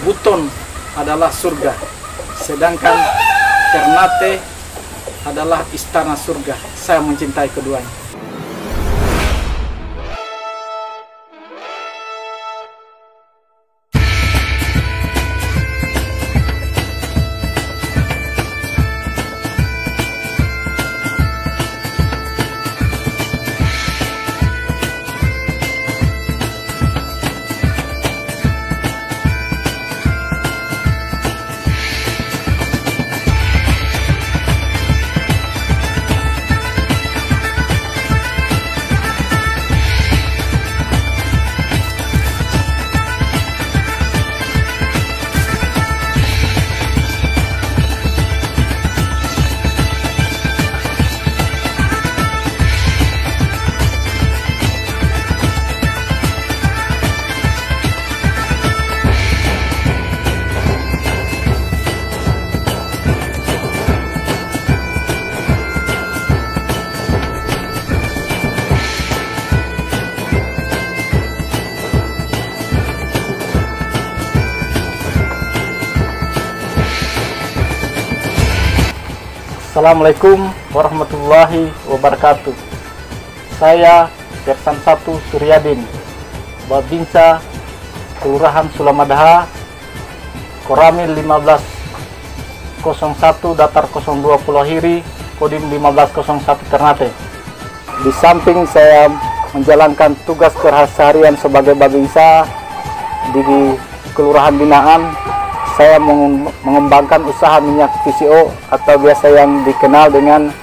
Buton adalah surga, sedangkan Ternate adalah istana surga. Saya mencintai keduanya. Assalamualaikum warahmatullahi wabarakatuh. Saya Kersan 1 Suryadin, Babinsa, Kelurahan Sulamadaha, Koramil 1501, Datar 02 Pulau Hiri, Kodim 1501 Ternate. Di samping saya menjalankan tugas keseharian sebagai Babinsa di Kelurahan Binaan, saya mengembangkan usaha minyak VCO atau biasa yang dikenal dengan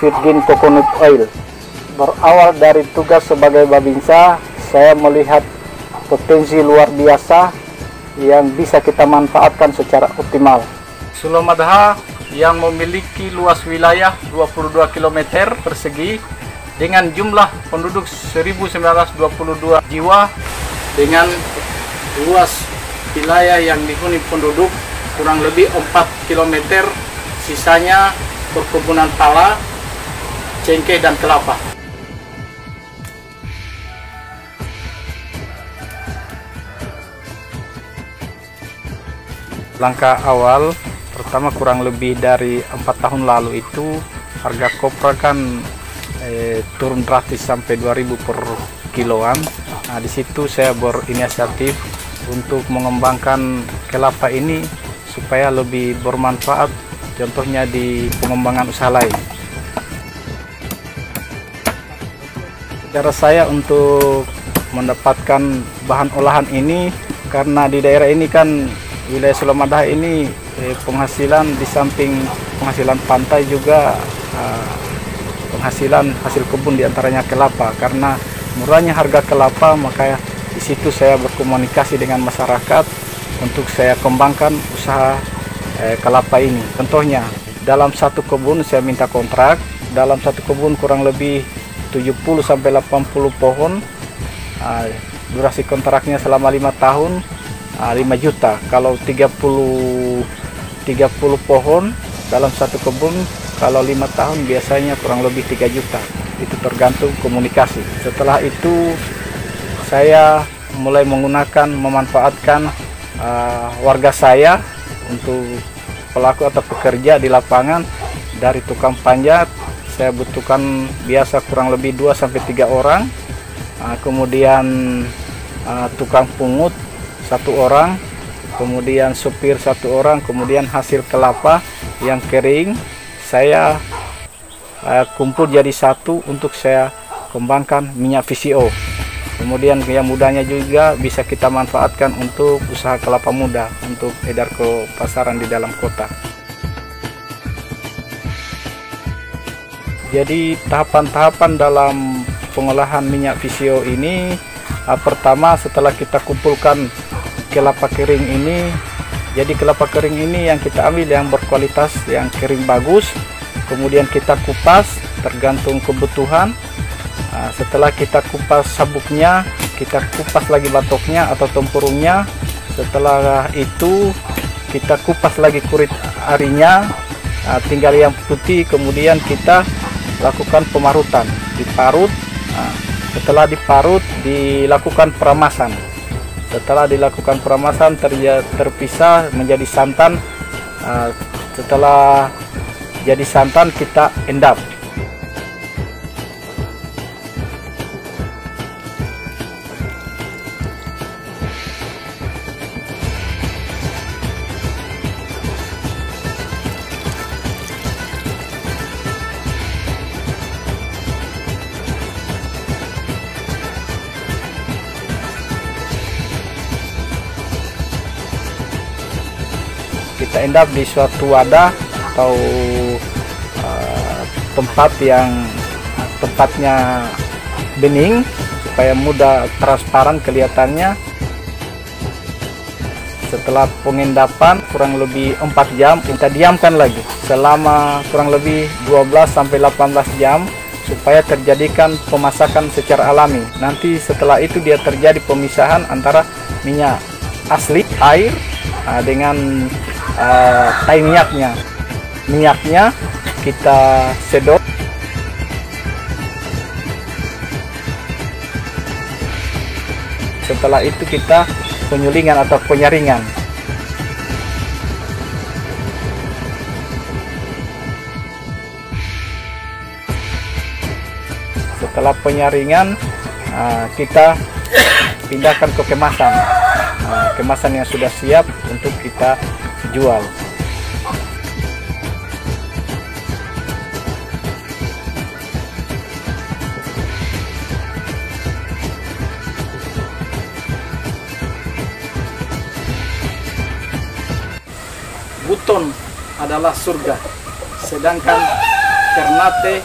Virgin Coconut Oil. Berawal dari tugas sebagai Babinsa, saya melihat potensi luar biasa yang bisa kita manfaatkan secara optimal. Sulamadaha yang memiliki luas wilayah 22 km persegi dengan jumlah penduduk 1922 jiwa, dengan luas wilayah yang dihuni penduduk kurang lebih 4 km, sisanya perkebunan pala, cengkeh, dan kelapa. Langkah awal pertama kurang lebih dari 4 tahun lalu itu harga kopra kan turun drastis sampai 2000 per kiloan. Nah, di situ saya berinisiatif untuk mengembangkan kelapa ini supaya lebih bermanfaat, contohnya di pengembangan usaha lain. Cara saya untuk mendapatkan bahan olahan ini, karena di daerah ini kan wilayah Sulamadaha ini penghasilan di samping penghasilan pantai juga penghasilan hasil kebun diantaranya kelapa. Karena murahnya harga kelapa, maka di situ saya berkomunikasi dengan masyarakat untuk saya kembangkan usaha kelapa ini. Contohnya, dalam satu kebun saya minta kontrak, dalam satu kebun kurang lebih 70-80 pohon. Durasi kontraknya selama 5 tahun, 5 juta. Kalau 30 pohon dalam satu kebun, kalau 5 tahun biasanya kurang lebih 3 juta. Itu tergantung komunikasi. Setelah itu saya mulai memanfaatkan warga saya untuk pelaku atau pekerja di lapangan. Dari tukang panjat saya butuhkan biasa kurang lebih 2-3 orang, kemudian tukang pungut 1 orang, kemudian supir 1 orang, kemudian hasil kelapa yang kering saya kumpul jadi satu untuk saya kembangkan minyak VCO. Kemudian yang mudanya juga bisa kita manfaatkan untuk usaha kelapa muda untuk edar ke pasaran di dalam kota. Jadi tahapan-tahapan dalam pengolahan minyak VCO ini, pertama setelah kita kumpulkan kelapa kering ini, jadi kelapa kering ini yang kita ambil yang berkualitas, yang kering bagus, kemudian kita kupas tergantung kebutuhan. Setelah kita kupas sabuknya, kita kupas lagi batoknya atau tempurungnya. Setelah itu kita kupas lagi kurit arinya, tinggal yang putih. Kemudian kita lakukan pemarutan, diparut. Setelah diparut dilakukan peramasan. Setelah dilakukan peremasan terpisah menjadi santan. Setelah jadi santan kita endap. Kita endap di suatu wadah atau tempat yang tempatnya bening supaya mudah transparan kelihatannya. Setelah pengendapan kurang lebih 4 jam kita diamkan lagi selama kurang lebih 12-18 jam supaya terjadikan pemasakan secara alami. Nanti setelah itu dia terjadi pemisahan antara minyak asli air dengan tai minyaknya. Minyaknya kita sedot. Setelah itu kita penyulingan atau penyaringan. Setelah penyaringan kita pindahkan ke kemasan. Kemasan yang sudah siap untuk kita jual. Buton adalah surga, sedangkan Ternate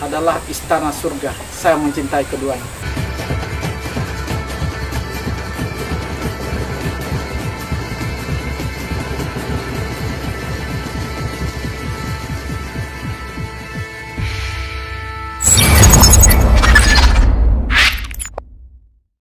adalah istana surga. Saya mencintai keduanya.